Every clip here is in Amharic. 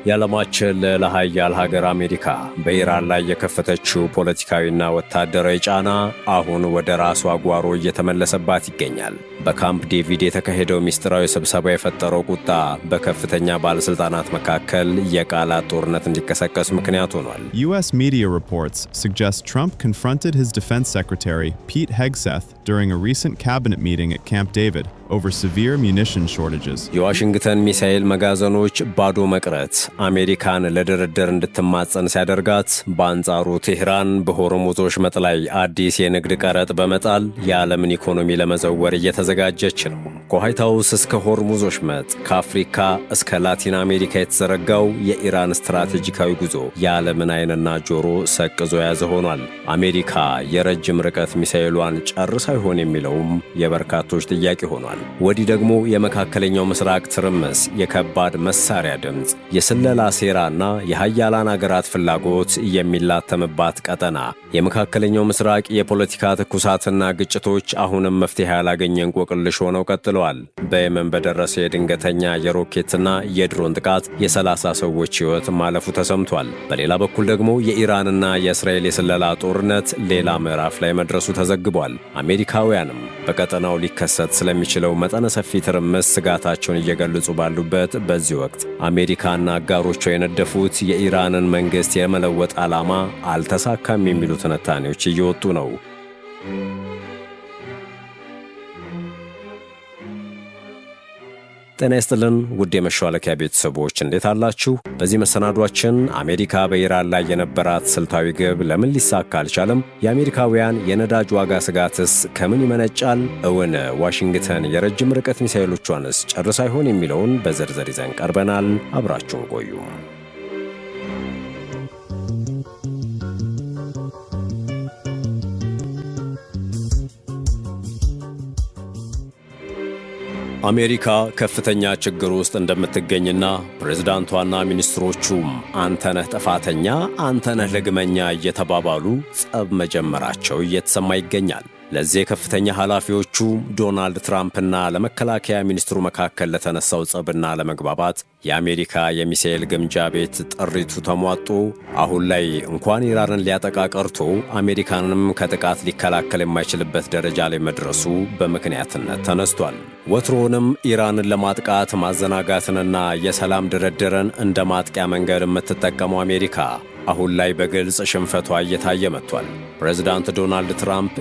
የዓለማችን ለኃያል ሀገር አሜሪካ በኢራን ላይ የከፈተችው ፖለቲካዊና ወታደራዊ ጫና አሁን ወደ ራሷ ጓሮ እየተመለሰባት ይገኛል። በካምፕ ዴቪድ የተካሄደው ሚስጥራዊ ስብሰባ የፈጠረው ቁጣ በከፍተኛ ባለስልጣናት መካከል የቃላት ጦርነት እንዲቀሰቀስ ምክንያት ሆኗል። US media reports suggest Trump confronted his defense secretary, Pete Hegseth, during a recent cabinet meeting at Camp David over severe munition shortages. የዋሽንግተን ሚሳኤል መጋዘኖች ባዶ መቅረት አሜሪካን ለድርድር እንድትማጸን ሲያደርጋት፣ በአንጻሩ ቴህራን በሆርሙዞች መጥ ላይ አዲስ የንግድ ቀረጥ በመጣል የዓለምን ኢኮኖሚ ለመዘወር እየተዘጋጀች ነው። ከዋይት ሃውስ እስከ ሆርሙዞች መጥ፣ ከአፍሪካ እስከ ላቲን አሜሪካ የተዘረጋው የኢራን ስትራቴጂካዊ ጉዞ የዓለምን ዓይንና ጆሮ ሰቅዞ የያዘ ሆኗል። አሜሪካ የረጅም ርቀት ሚሳኤሏን ጨርሳ ይሆን የሚለውም የበርካቶች ጥያቄ ሆኗል። ወዲህ ደግሞ የመካከለኛው ምስራቅ ትርምስ፣ የከባድ መሳሪያ ድምፅ፣ የስለላ ሴራና የሀያላን አገራት ፍላጎት የሚላተምባት ቀጠና። የመካከለኛው ምስራቅ የፖለቲካ ትኩሳትና ግጭቶች አሁንም መፍትሄ ያላገኘ እንቆቅልሽ ሆነው ቀጥለዋል። በየመን በደረሰ የድንገተኛ የሮኬትና የድሮን ጥቃት የ30 ሰዎች ሕይወት ማለፉ ተሰምቷል። በሌላ በኩል ደግሞ የኢራንና የእስራኤል የስለላ ጦርነት ሌላ ምዕራፍ ላይ መድረሱ ተዘግቧል። አሜሪካውያንም በቀጠናው ሊከሰት ስለሚችለው መጠነ ሰፊ ትርምስ ስጋታቸውን እየገለጹ ባሉበት በዚህ ወቅት አሜሪካና አጋሮቿ የነደፉት የኢራንን መንግሥት የመለወጥ ዓላማ አልተሳካም የሚሉ ትንታኔዎች እየወጡ ነው። ጤና ይስጥልን ውድ የመሿለኪያ ቤተሰቦች እንዴት አላችሁ? በዚህ መሰናዷችን አሜሪካ በኢራን ላይ የነበራት ስልታዊ ግብ ለምን ሊሳካ አልቻለም? የአሜሪካውያን የነዳጅ ዋጋ ስጋትስ ከምን ይመነጫል? እውን ዋሽንግተን የረጅም ርቀት ሚሳኤሎቿንስ ጨርሳ ይሆን የሚለውን በዝርዝር ይዘን ቀርበናል። አብራችሁን ቆዩ። አሜሪካ ከፍተኛ ችግር ውስጥ እንደምትገኝና ፕሬዝዳንቷና ሚኒስትሮቹም አንተነህ ጥፋተኛ፣ አንተነህ ልግመኛ እየተባባሉ ጸብ መጀመራቸው እየተሰማ ይገኛል። ለዚህ ከፍተኛ ኃላፊዎቹ ዶናልድ ትራምፕና ለመከላከያ ሚኒስትሩ መካከል ለተነሳው ጸብና ለመግባባት የአሜሪካ የሚሳኤል ግምጃ ቤት ጥሪቱ ተሟጦ አሁን ላይ እንኳን ኢራንን ሊያጠቃ ቀርቶ አሜሪካንም ከጥቃት ሊከላከል የማይችልበት ደረጃ ላይ መድረሱ በምክንያትነት ተነስቷል። ወትሮንም ኢራንን ለማጥቃት ማዘናጋትንና የሰላም ድርድርን እንደ ማጥቂያ መንገድ የምትጠቀመው አሜሪካ አሁን ላይ በግልጽ ሽንፈቷ እየታየ መጥቷል። ፕሬዝዳንት ዶናልድ ትራምፕ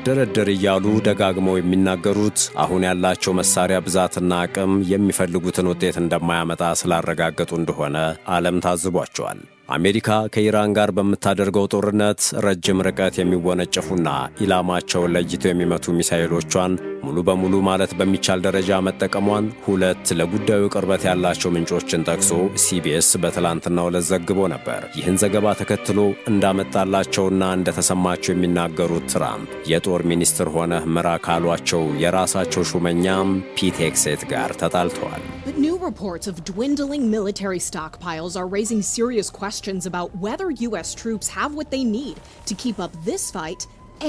ድርድር እያሉ ደጋግመው የሚናገሩት አሁን ያላቸው መሳሪያ ብዛትና አቅም የሚፈልጉትን ውጤት እንደማያመጣ ስላረጋገጡ እንደሆነ ዓለም ታዝቧቸዋል። አሜሪካ ከኢራን ጋር በምታደርገው ጦርነት ረጅም ርቀት የሚወነጨፉና ኢላማቸውን ለይተው የሚመቱ ሚሳኤሎቿን ሙሉ በሙሉ ማለት በሚቻል ደረጃ መጠቀሟን ሁለት ለጉዳዩ ቅርበት ያላቸው ምንጮችን ጠቅሶ ሲቢኤስ በትላንትናው ዕለት ዘግቦ ነበር። ይህን ዘገባ ተከትሎ እንዳመጣላቸውና እንደተሰማቸው የሚናገሩት ትራምፕ የጦር ሚኒስትር ሆነህ ምራ ካሏቸው የራሳቸው ሹመኛም ፒት ሄግሴት ጋር ተጣልተዋል። New reports of dwindling military stockpiles are raising serious questions about whether U.S. troops have what they need to keep up this fight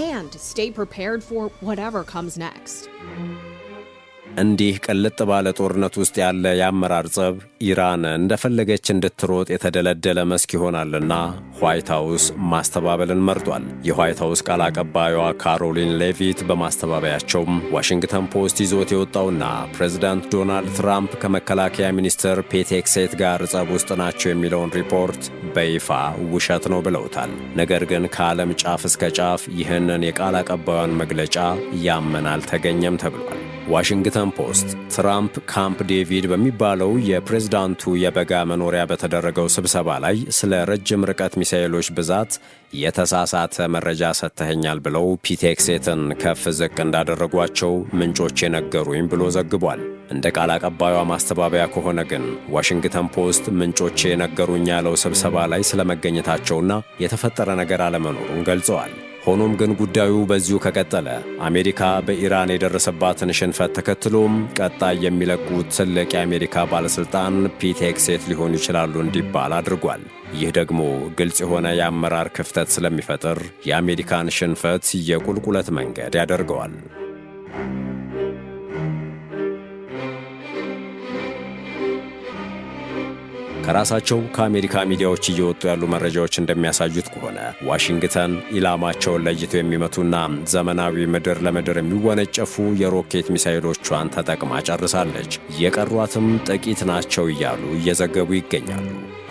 and stay prepared for whatever comes next. እንዲህ ቅልጥ ባለ ጦርነት ውስጥ ያለ የአመራር ጸብ ኢራን እንደፈለገች እንድትሮጥ የተደለደለ መስክ ይሆናልና ዋይት ሃውስ ማስተባበልን መርጧል። የዋይት ሃውስ ቃል አቀባዩዋ ካሮሊን ሌቪት በማስተባበያቸውም ዋሽንግተን ፖስት ይዞት የወጣውና ፕሬዝዳንት ዶናልድ ትራምፕ ከመከላከያ ሚኒስትር ፔት ሄግሴት ጋር ጸብ ውስጥ ናቸው የሚለውን ሪፖርት በይፋ ውሸት ነው ብለውታል። ነገር ግን ከዓለም ጫፍ እስከ ጫፍ ይህንን የቃል አቀባዩን መግለጫ ያመን አልተገኘም ተብሏል። ዋሽንግተን ፖስት ትራምፕ ካምፕ ዴቪድ በሚባለው የፕሬዝዳንቱ የበጋ መኖሪያ በተደረገው ስብሰባ ላይ ስለ ረጅም ርቀት ሚሳኤሎች ብዛት የተሳሳተ መረጃ ሰጥተኸኛል ብለው ፒት ሄግሴትን ከፍ ዝቅ እንዳደረጓቸው ምንጮች የነገሩኝ ብሎ ዘግቧል። እንደ ቃል አቀባዩ ማስተባበያ ከሆነ ግን ዋሽንግተን ፖስት ምንጮች የነገሩኝ ያለው ስብሰባ ላይ ስለመገኘታቸውና የተፈጠረ ነገር አለመኖሩን ገልጸዋል። ሆኖም ግን ጉዳዩ በዚሁ ከቀጠለ አሜሪካ በኢራን የደረሰባትን ሽንፈት ተከትሎም ቀጣይ የሚለቁት ትልቅ የአሜሪካ ባለስልጣን ፒት ሄግሴት ሊሆኑ ይችላሉ እንዲባል አድርጓል። ይህ ደግሞ ግልጽ የሆነ የአመራር ክፍተት ስለሚፈጥር የአሜሪካን ሽንፈት የቁልቁለት መንገድ ያደርገዋል። ከራሳቸው ከአሜሪካ ሚዲያዎች እየወጡ ያሉ መረጃዎች እንደሚያሳዩት ከሆነ ዋሽንግተን ኢላማቸውን ለይተው የሚመቱና ዘመናዊ ምድር ለምድር የሚወነጨፉ የሮኬት ሚሳኤሎቿን ተጠቅማ ጨርሳለች። የቀሯትም ጥቂት ናቸው እያሉ እየዘገቡ ይገኛሉ።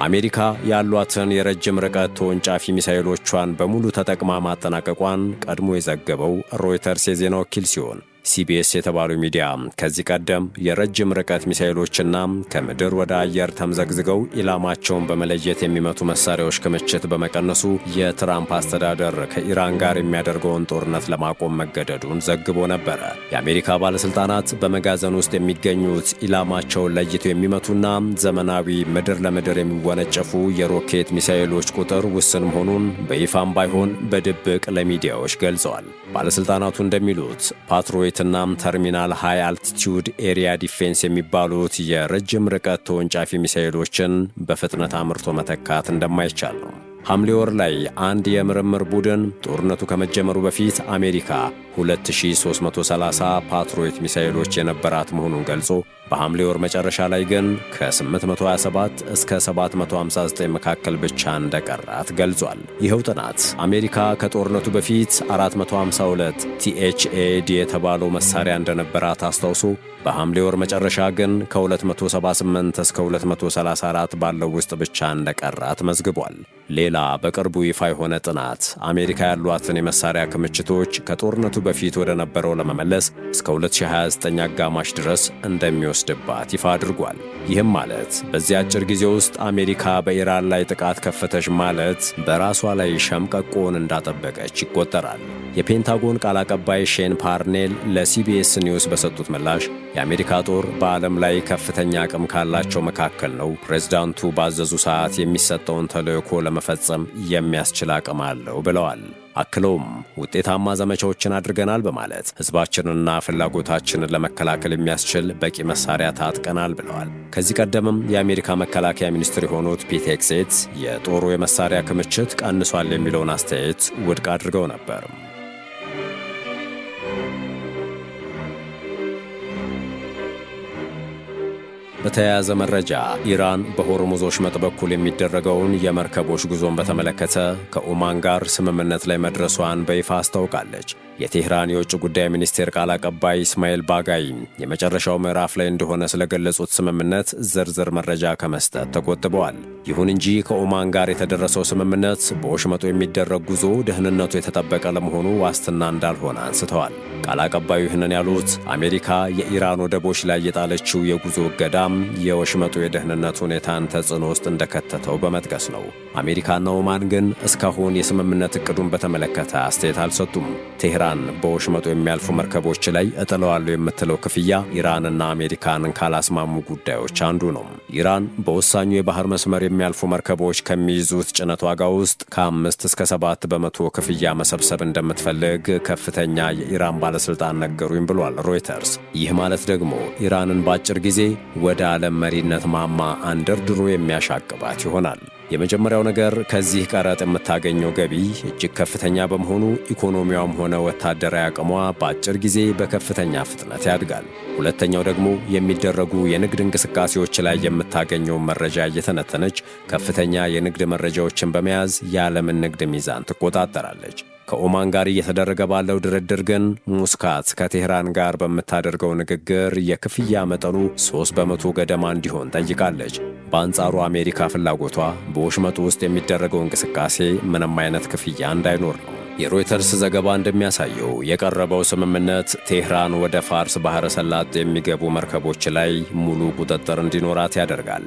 አሜሪካ ያሏትን የረጅም ርቀት ተወንጫፊ ሚሳኤሎቿን በሙሉ ተጠቅማ ማጠናቀቋን ቀድሞ የዘገበው ሮይተርስ የዜና ወኪል ሲሆን ሲቢኤስ የተባለው ሚዲያ ከዚህ ቀደም የረጅም ርቀት ሚሳኤሎችና ከምድር ወደ አየር ተምዘግዝገው ኢላማቸውን በመለየት የሚመቱ መሳሪያዎች ክምችት በመቀነሱ የትራምፕ አስተዳደር ከኢራን ጋር የሚያደርገውን ጦርነት ለማቆም መገደዱን ዘግቦ ነበረ። የአሜሪካ ባለስልጣናት በመጋዘን ውስጥ የሚገኙት ኢላማቸውን ለይተው የሚመቱና ዘመናዊ ምድር ለምድር የሚወነጨፉ የሮኬት ሚሳኤሎች ቁጥር ውስን መሆኑን በይፋም ባይሆን በድብቅ ለሚዲያዎች ገልጸዋል። ባለስልጣናቱ እንደሚሉት ፓትሮይት እና ተርሚናል ሃይ አልቲቲዩድ ኤሪያ ዲፌንስ የሚባሉት የረጅም ርቀት ተወንጫፊ ሚሳኤሎችን በፍጥነት አምርቶ መተካት እንደማይቻል ነው። ሐምሌ ወር ላይ አንድ የምርምር ቡድን ጦርነቱ ከመጀመሩ በፊት አሜሪካ 2330 ፓትሮይት ሚሳኤሎች የነበራት መሆኑን ገልጾ በሐምሌ ወር መጨረሻ ላይ ግን ከ827 እስከ 759 መካከል ብቻ እንደቀራት ገልጿል። ይኸው ጥናት አሜሪካ ከጦርነቱ በፊት 452 THAAD የተባለው መሳሪያ እንደነበራት አስታውሶ በሐምሌ ወር መጨረሻ ግን ከ278 እስከ 234 ባለው ውስጥ ብቻ እንደቀራት መዝግቧል። ሌላ በቅርቡ ይፋ የሆነ ጥናት አሜሪካ ያሏትን የመሳሪያ ክምችቶች ከጦርነቱ በፊት ወደ ነበረው ለመመለስ እስከ 2029 አጋማሽ ድረስ እንደሚወስድባት ይፋ አድርጓል። ይህም ማለት በዚህ አጭር ጊዜ ውስጥ አሜሪካ በኢራን ላይ ጥቃት ከፈተች ማለት በራሷ ላይ ሸምቀቆን እንዳጠበቀች ይቆጠራል። የፔንታጎን ቃል አቀባይ ሼን ፓርኔል ለሲቢኤስ ኒውስ በሰጡት ምላሽ የአሜሪካ ጦር በዓለም ላይ ከፍተኛ አቅም ካላቸው መካከል ነው፣ ፕሬዝዳንቱ ባዘዙ ሰዓት የሚሰጠውን ተልዕኮ ለመፈጸም የሚያስችል አቅም አለው ብለዋል። አክለውም ውጤታማ ዘመቻዎችን አድርገናል በማለት ሕዝባችንና ፍላጎታችንን ለመከላከል የሚያስችል በቂ መሳሪያ ታጥቀናል ብለዋል። ከዚህ ቀደምም የአሜሪካ መከላከያ ሚኒስትር የሆኑት ፒት ሄግሴት የጦሩ የመሳሪያ ክምችት ቀንሷል የሚለውን አስተያየት ውድቅ አድርገው ነበር። በተያያዘ መረጃ ኢራን በሆርሙዝ ወሽመጥ በኩል የሚደረገውን የመርከቦች ጉዞን በተመለከተ ከኦማን ጋር ስምምነት ላይ መድረሷን በይፋ አስታውቃለች። የቴህራን የውጭ ጉዳይ ሚኒስቴር ቃል አቀባይ እስማኤል ባጋይ የመጨረሻው ምዕራፍ ላይ እንደሆነ ስለገለጹት ስምምነት ዝርዝር መረጃ ከመስጠት ተቆጥበዋል። ይሁን እንጂ ከኦማን ጋር የተደረሰው ስምምነት በወሽመጡ የሚደረግ ጉዞ ደህንነቱ የተጠበቀ ለመሆኑ ዋስትና እንዳልሆነ አንስተዋል። ቃል አቀባዩ ይህንን ያሉት አሜሪካ የኢራን ወደቦች ላይ የጣለችው የጉዞ እገዳም የወሽመጡ የደህንነት ሁኔታን ተጽዕኖ ውስጥ እንደከተተው በመጥቀስ ነው። አሜሪካና ኦማን ግን እስካሁን የስምምነት እቅዱን በተመለከተ አስተያየት አልሰጡም። ቴህራን በወሽመጡ የሚያልፉ መርከቦች ላይ እጥለዋለሁ የምትለው ክፍያ ኢራንና አሜሪካንን ካላስማሙ ጉዳዮች አንዱ ነው። ኢራን በወሳኙ የባህር መስመር የሚያልፉ መርከቦች ከሚይዙት ጭነት ዋጋ ውስጥ ከ5 እስከ 7 በመቶ ክፍያ መሰብሰብ እንደምትፈልግ ከፍተኛ የኢራን ባለስልጣን ነገሩኝ ብሏል ሮይተርስ። ይህ ማለት ደግሞ ኢራንን በአጭር ጊዜ ወደ ዓለም መሪነት ማማ አንደርድሮ የሚያሻቅባት ይሆናል። የመጀመሪያው ነገር ከዚህ ቀረጥ የምታገኘው ገቢ እጅግ ከፍተኛ በመሆኑ ኢኮኖሚዋም ሆነ ወታደራዊ አቅሟ በአጭር ጊዜ በከፍተኛ ፍጥነት ያድጋል። ሁለተኛው ደግሞ የሚደረጉ የንግድ እንቅስቃሴዎች ላይ የምታገኘውን መረጃ እየተነተነች ከፍተኛ የንግድ መረጃዎችን በመያዝ የዓለምን ንግድ ሚዛን ትቆጣጠራለች። ከኦማን ጋር እየተደረገ ባለው ድርድር ግን ሙስካት ከቴህራን ጋር በምታደርገው ንግግር የክፍያ መጠኑ 3 በመቶ ገደማ እንዲሆን ጠይቃለች። በአንጻሩ አሜሪካ ፍላጎቷ በወሽመጡ ውስጥ የሚደረገው እንቅስቃሴ ምንም አይነት ክፍያ እንዳይኖር ነው። የሮይተርስ ዘገባ እንደሚያሳየው የቀረበው ስምምነት ቴህራን ወደ ፋርስ ባሕረ ሰላጤ የሚገቡ መርከቦች ላይ ሙሉ ቁጥጥር እንዲኖራት ያደርጋል።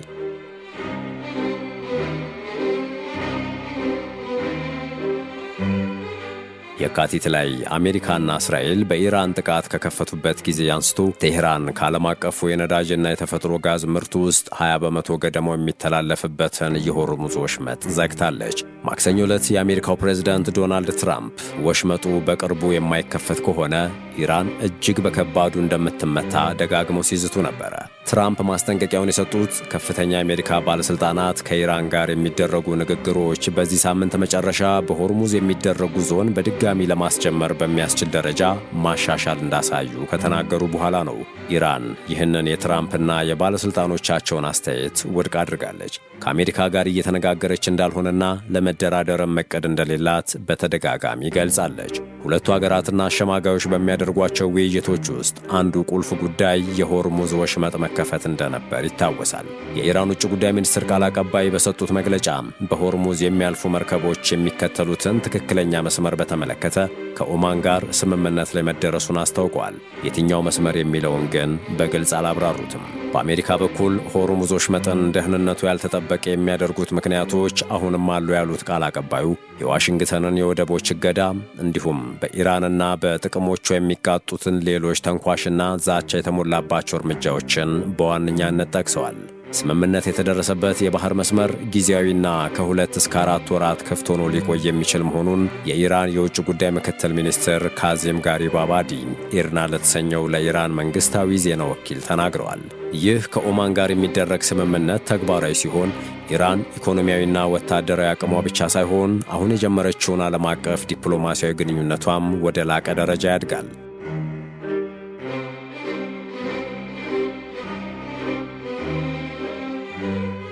የካቲት ላይ አሜሪካና እስራኤል በኢራን ጥቃት ከከፈቱበት ጊዜ አንስቶ ቴህራን ከዓለም አቀፉ የነዳጅና የተፈጥሮ ጋዝ ምርት ውስጥ 20 በመቶ ገደማው የሚተላለፍበትን የሆርሙዝ ወሽመጥ ዘግታለች። ማክሰኞ ዕለት የአሜሪካው ፕሬዝዳንት ዶናልድ ትራምፕ ወሽመጡ በቅርቡ የማይከፈት ከሆነ ኢራን እጅግ በከባዱ እንደምትመታ ደጋግመው ሲዝቱ ነበረ። ትራምፕ ማስጠንቀቂያውን የሰጡት ከፍተኛ የአሜሪካ ባለሥልጣናት ከኢራን ጋር የሚደረጉ ንግግሮች በዚህ ሳምንት መጨረሻ በሆርሙዝ የሚደረግ ጉዞን በድጋሚ ለማስጀመር በሚያስችል ደረጃ ማሻሻል እንዳሳዩ ከተናገሩ በኋላ ነው። ኢራን ይህንን የትራምፕና የባለሥልጣኖቻቸውን አስተያየት ውድቅ አድርጋለች። ከአሜሪካ ጋር እየተነጋገረች እንዳልሆነና ለመደራደርም መቀድ እንደሌላት በተደጋጋሚ ገልጻለች። ሁለቱ ሀገራትና አሸማጋዮች በሚያደርጓቸው ውይይቶች ውስጥ አንዱ ቁልፍ ጉዳይ የሆርሙዝ ወሽመጥ መከፈት እንደነበር ይታወሳል። የኢራን ውጭ ጉዳይ ሚኒስትር ቃል አቀባይ በሰጡት መግለጫ በሆርሙዝ የሚያልፉ መርከቦች የሚከተሉትን ትክክለኛ መስመር በተመለከተ ከኦማን ጋር ስምምነት ላይ መደረሱን አስታውቀዋል። የትኛው መስመር የሚለውን ግን በግልጽ አላብራሩትም። በአሜሪካ በኩል ሆርሙዝ ወሽመጥን ደህንነቱ ያልተጠበቀ የሚያደርጉት ምክንያቶች አሁንም አሉ ያሉት ቃል አቀባዩ የዋሽንግተንን የወደቦች እገዳ እንዲሁም በኢራንና በጥቅሞቿ የሚቃጡትን ሌሎች ተንኳሽና ዛቻ የተሞላባቸው እርምጃዎችን በዋነኛነት ጠቅሰዋል። ስምምነት የተደረሰበት የባህር መስመር ጊዜያዊና ከ2 እስከ 4 ወራት ክፍት ሆኖ ሊቆይ የሚችል መሆኑን የኢራን የውጭ ጉዳይ ምክትል ሚኒስትር ካዚም ጋሪባባዲ ኢርና ለተሰኘው ለኢራን መንግሥታዊ ዜና ወኪል ተናግረዋል። ይህ ከኦማን ጋር የሚደረግ ስምምነት ተግባራዊ ሲሆን ኢራን ኢኮኖሚያዊና ወታደራዊ አቅሟ ብቻ ሳይሆን አሁን የጀመረችውን ዓለም አቀፍ ዲፕሎማሲያዊ ግንኙነቷም ወደ ላቀ ደረጃ ያድጋል።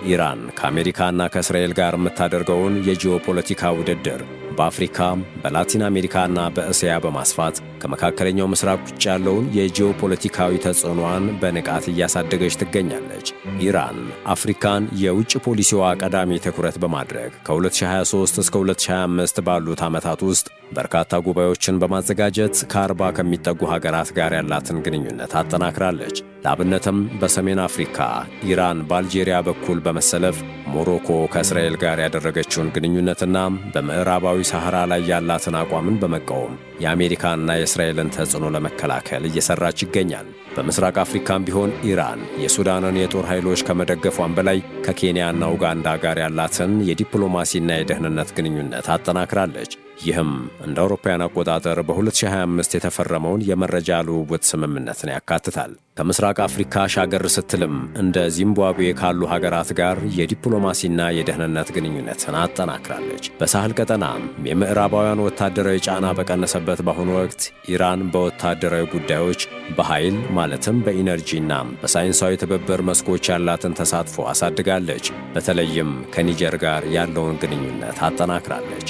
ኢራን ከአሜሪካና ከእስራኤል ጋር የምታደርገውን የጂኦፖለቲካ ውድድር በአፍሪካ፣ በላቲን አሜሪካና በእስያ በማስፋት ከመካከለኛው ምስራቅ ውጭ ያለውን የጂኦፖለቲካዊ ተጽዕኖዋን በንቃት እያሳደገች ትገኛለች። ኢራን አፍሪካን የውጭ ፖሊሲዋ ቀዳሚ ትኩረት በማድረግ ከ2023 እስከ 2025 ባሉት ዓመታት ውስጥ በርካታ ጉባኤዎችን በማዘጋጀት ከ40 ከሚጠጉ ሀገራት ጋር ያላትን ግንኙነት አጠናክራለች። ለአብነትም በሰሜን አፍሪካ ኢራን በአልጄሪያ በኩል በመሰለፍ ሞሮኮ ከእስራኤል ጋር ያደረገችውን ግንኙነትና በምዕራባዊ ሰሐራ ላይ ያላትን አቋምን በመቃወም የአሜሪካና የእስራኤልን ተጽዕኖ ለመከላከል እየሰራች ይገኛል። በምስራቅ አፍሪካም ቢሆን ኢራን የሱዳንን የጦር ኃይሎች ከመደገፏን በላይ ከኬንያና ኡጋንዳ ጋር ያላትን የዲፕሎማሲና የደህንነት ግንኙነት አጠናክራለች። ይህም እንደ አውሮፓውያን አቆጣጠር በ2025 የተፈረመውን የመረጃ ልውውጥ ስምምነትን ያካትታል። ከምስራቅ አፍሪካ ሻገር ስትልም እንደ ዚምባብዌ ካሉ ሀገራት ጋር የዲፕሎማሲና የደህንነት ግንኙነትን አጠናክራለች። በሳህል ቀጠና የምዕራባውያን ወታደራዊ ጫና በቀነሰበት በአሁኑ ወቅት ኢራን በወታደራዊ ጉዳዮች በኃይል ማለትም በኢነርጂና በሳይንሳዊ ትብብር መስኮች ያላትን ተሳትፎ አሳድጋለች። በተለይም ከኒጀር ጋር ያለውን ግንኙነት አጠናክራለች።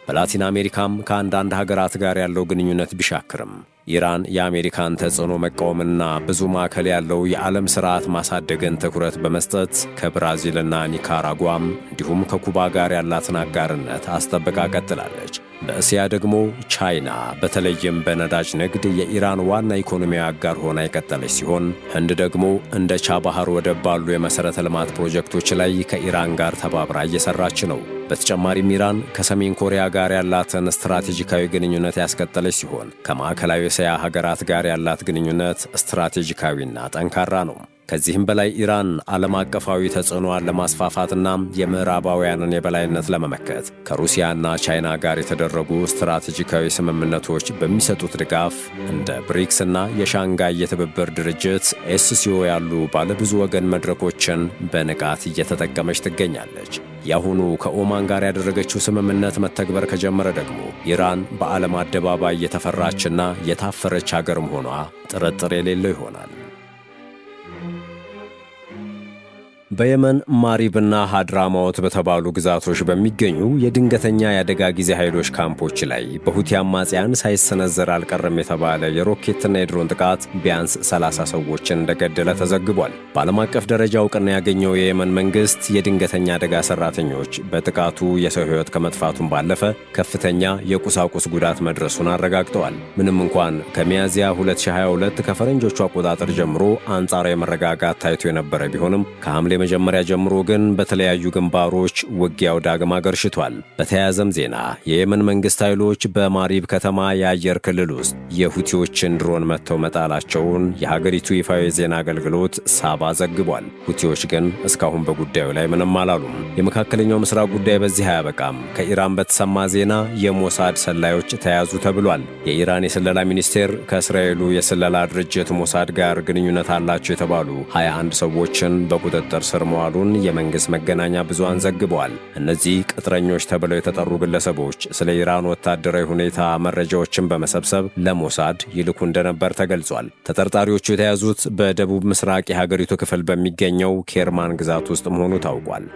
በላቲን አሜሪካም ከአንዳንድ ሀገራት ጋር ያለው ግንኙነት ቢሻክርም ኢራን የአሜሪካን ተጽዕኖ መቃወምና ብዙ ማዕከል ያለው የዓለም ሥርዓት ማሳደግን ትኩረት በመስጠት ከብራዚልና ኒካራጓም እንዲሁም ከኩባ ጋር ያላትን አጋርነት አስጠብቃ ቀጥላለች። በእስያ ደግሞ ቻይና በተለይም በነዳጅ ንግድ የኢራን ዋና ኢኮኖሚያዊ አጋር ሆና የቀጠለች ሲሆን ህንድ ደግሞ እንደ ቻባሃር ወደብ ባሉ የመሠረተ ልማት ፕሮጀክቶች ላይ ከኢራን ጋር ተባብራ እየሠራች ነው። በተጨማሪም ኢራን ከሰሜን ኮሪያ ጋር ያላትን ስትራቴጂካዊ ግንኙነት ያስቀጠለች ሲሆን ከማዕከላዊ እስያ ሀገራት ጋር ያላት ግንኙነት ስትራቴጂካዊና ጠንካራ ነው። ከዚህም በላይ ኢራን ዓለም አቀፋዊ ተጽዕኖዋን ለማስፋፋትና የምዕራባውያንን የበላይነት ለመመከት ከሩሲያና ቻይና ጋር የተደረጉ ስትራቴጂካዊ ስምምነቶች በሚሰጡት ድጋፍ እንደ ብሪክስና የሻንጋይ የትብብር ድርጅት ኤስሲኦ ያሉ ባለብዙ ወገን መድረኮችን በንቃት እየተጠቀመች ትገኛለች። ያሁኑ ከኦማን ጋር ያደረገችው ስምምነት መተግበር ከጀመረ ደግሞ ኢራን በዓለም አደባባይ የተፈራችና የታፈረች ሀገር መሆኗ ጥርጥር የሌለው ይሆናል። በየመን ማሪብና ሀድራማውት በተባሉ ግዛቶች በሚገኙ የድንገተኛ የአደጋ ጊዜ ኃይሎች ካምፖች ላይ በሁቲ አማጽያን ሳይሰነዘር አልቀረም የተባለ የሮኬትና የድሮን ጥቃት ቢያንስ 30 ሰዎችን እንደገደለ ተዘግቧል። በዓለም አቀፍ ደረጃ እውቅና ያገኘው የየመን መንግሥት የድንገተኛ አደጋ ሠራተኞች በጥቃቱ የሰው ሕይወት ከመጥፋቱም ባለፈ ከፍተኛ የቁሳቁስ ጉዳት መድረሱን አረጋግጠዋል። ምንም እንኳን ከሚያዝያ 2022 ከፈረንጆቹ አቆጣጠር ጀምሮ አንጻራዊ መረጋጋት ታይቶ የነበረ ቢሆንም ከሐምሌ መጀመሪያ ጀምሮ ግን በተለያዩ ግንባሮች ውጊያው ዳግም አገርሽቷል። በተያያዘም ዜና የየመን መንግስት ኃይሎች በማሪብ ከተማ የአየር ክልል ውስጥ የሁቲዎችን ድሮን መተው መጣላቸውን የሀገሪቱ ይፋዊ የዜና አገልግሎት ሳባ ዘግቧል። ሁቲዎች ግን እስካሁን በጉዳዩ ላይ ምንም አላሉም። የመካከለኛው ምስራቅ ጉዳይ በዚህ አያበቃም። ከኢራን በተሰማ ዜና የሞሳድ ሰላዮች ተያዙ ተብሏል። የኢራን የስለላ ሚኒስቴር ከእስራኤሉ የስለላ ድርጅት ሞሳድ ጋር ግንኙነት አላቸው የተባሉ 21 ሰዎችን በቁጥጥር ስር መዋሉን የመንግሥት መገናኛ ብዙሃን ዘግበዋል። እነዚህ ቅጥረኞች ተብለው የተጠሩ ግለሰቦች ስለ ኢራን ወታደራዊ ሁኔታ መረጃዎችን በመሰብሰብ ለሞሳድ ይልኩ እንደነበር ተገልጿል። ተጠርጣሪዎቹ የተያዙት በደቡብ ምስራቅ የሀገሪቱ ክፍል በሚገኘው ኬርማን ግዛት ውስጥ መሆኑ ታውቋል።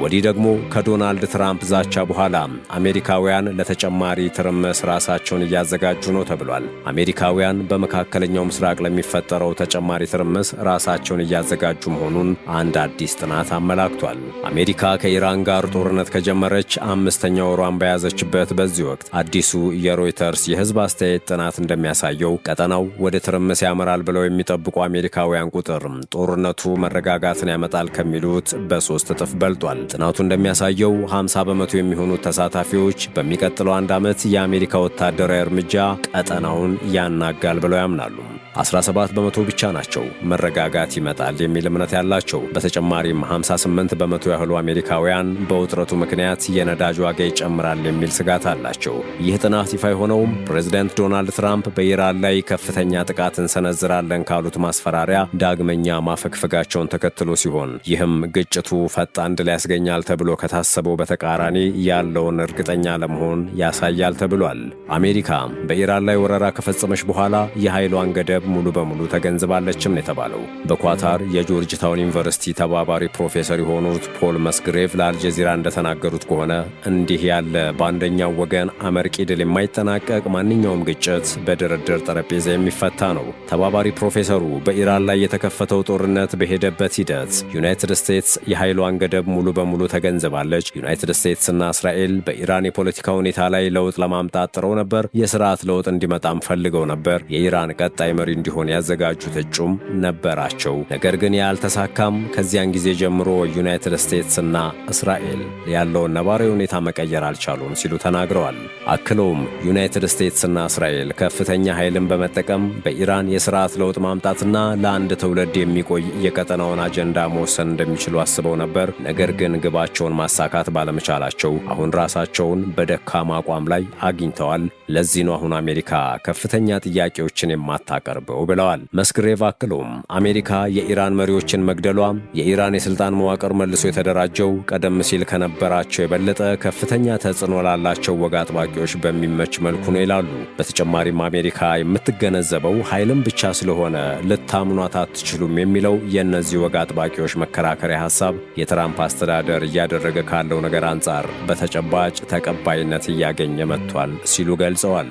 ወዲህ ደግሞ ከዶናልድ ትራምፕ ዛቻ በኋላ አሜሪካውያን ለተጨማሪ ትርምስ ራሳቸውን እያዘጋጁ ነው ተብሏል። አሜሪካውያን በመካከለኛው ምስራቅ ለሚፈጠረው ተጨማሪ ትርምስ ራሳቸውን እያዘጋጁ መሆኑን አንድ አዲስ ጥናት አመላክቷል። አሜሪካ ከኢራን ጋር ጦርነት ከጀመረች 5ኛ ወሯን በያዘችበት በዚህ ወቅት አዲሱ የሮይተርስ የሕዝብ አስተያየት ጥናት እንደሚያሳየው ቀጠናው ወደ ትርምስ ያመራል ብለው የሚጠብቁ አሜሪካውያን ቁጥር ጦርነቱ መረጋጋትን ያመጣል ከሚሉት በ3 እጥፍ በልጧል። ጥናቱ እንደሚያሳየው 50 በመቶ የሚሆኑት ተሳታፊዎች በሚቀጥለው 1 ዓመት የአሜሪካ ወታደራዊ እርምጃ ቀጠናውን ያናጋል ብለው ያምናሉ። 17 በመቶ ብቻ ናቸው መረጋጋት ይመጣል የሚል እምነት ያላቸው። በተጨማሪም 58 በመቶ ያህሉ አሜሪካውያን በውጥረቱ ምክንያት የነዳጅ ዋጋ ይጨምራል የሚል ስጋት አላቸው። ይህ ጥናት ይፋ የሆነውም ፕሬዝዳንት ዶናልድ ትራምፕ በኢራን ላይ ከፍተኛ ጥቃት እንሰነዝራለን ካሉት ማስፈራሪያ ዳግመኛ ማፈግፈጋቸውን ተከትሎ ሲሆን ይህም ግጭቱ ፈጣን ድል ያስገኛል ተብሎ ከታሰበው በተቃራኒ ያለውን እርግጠኛ ለመሆን ያሳያል ተብሏል። አሜሪካ በኢራን ላይ ወረራ ከፈጸመች በኋላ የኃይሏን ገደብ ሙሉ በሙሉ ተገንዝባለችም ነው የተባለው። በኳታር የጆርጅ ታውን ዩኒቨርሲቲ ተባባሪ ፕሮፌሰር የሆኑት ፖል መስግሬቭ ለአልጀዚራ እንደተናገሩት ከሆነ እንዲህ ያለ በአንደኛው ወገን አመርቂ ድል የማይጠናቀቅ ማንኛውም ግጭት በድርድር ጠረጴዛ የሚፈታ ነው። ተባባሪ ፕሮፌሰሩ በኢራን ላይ የተከፈተው ጦርነት በሄደበት ሂደት ዩናይትድ ስቴትስ የኃይሏን ገደብ ሙሉ በሙሉ ተገንዝባለች። ዩናይትድ ስቴትስና እስራኤል በኢራን የፖለቲካ ሁኔታ ላይ ለውጥ ለማምጣት ጥረው ነበር። የስርዓት ለውጥ እንዲመጣም ፈልገው ነበር። የኢራን ቀጣይ መሪ እንዲሆን ያዘጋጁት እጩም ነበራቸው። ነገር ግን ያልተሳካም። ከዚያን ጊዜ ጀምሮ ዩናይትድ ስቴትስና እስራኤል ያለውን ነባራዊ ሁኔታ መቀየር አልቻሉም ሲሉ ተናግረዋል። አክለውም ዩናይትድ ስቴትስና እስራኤል ከፍተኛ ኃይልን በመጠቀም በኢራን የስርዓት ለውጥ ማምጣትና ለአንድ ትውልድ የሚቆይ የቀጠናውን አጀንዳ መወሰን እንደሚችሉ አስበው ነበር። ነገር ግን ግባቸውን ማሳካት ባለመቻላቸው አሁን ራሳቸውን በደካማ አቋም ላይ አግኝተዋል። ለዚህ ነው አሁን አሜሪካ ከፍተኛ ጥያቄዎችን የማታቀርበው ብለዋል። መስግሬቭ አክለውም አሜሪካ የኢራን መሪዎችን መግደሏ የኢራን የስልጣን መዋቅር መልሶ የተደራጀው ቀደም ሲል ከነበራቸው የበለጠ ከፍተኛ ተጽዕኖ ላላቸው ወግ አጥባቂዎች በሚመች መልኩ ነው ይላሉ። በተጨማሪም አሜሪካ የምትገነዘበው ኃይልም ብቻ ስለሆነ ልታምኗት አትችሉም የሚለው የእነዚህ ወግ አጥባቂዎች መከራከሪያ ሐሳብ የትራምፕ አስተዳደር እያደረገ ካለው ነገር አንጻር በተጨባጭ ተቀባይነት እያገኘ መጥቷል ሲሉ ገልጸዋል።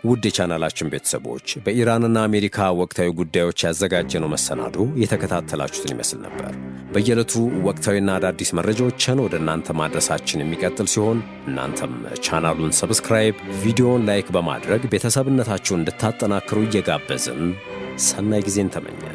ውድ የቻናላችን ቤተሰቦች በኢራንና አሜሪካ ወቅታዊ ጉዳዮች ያዘጋጀነው መሰናዶ የተከታተላችሁትን ይመስል ነበር። በየዕለቱ ወቅታዊና አዳዲስ መረጃዎችን ወደ እናንተ ማድረሳችን የሚቀጥል ሲሆን እናንተም ቻናሉን ሰብስክራይብ፣ ቪዲዮውን ላይክ በማድረግ ቤተሰብነታችሁን እንድታጠናክሩ እየጋበዝን ሰናይ ጊዜን ተመኘን።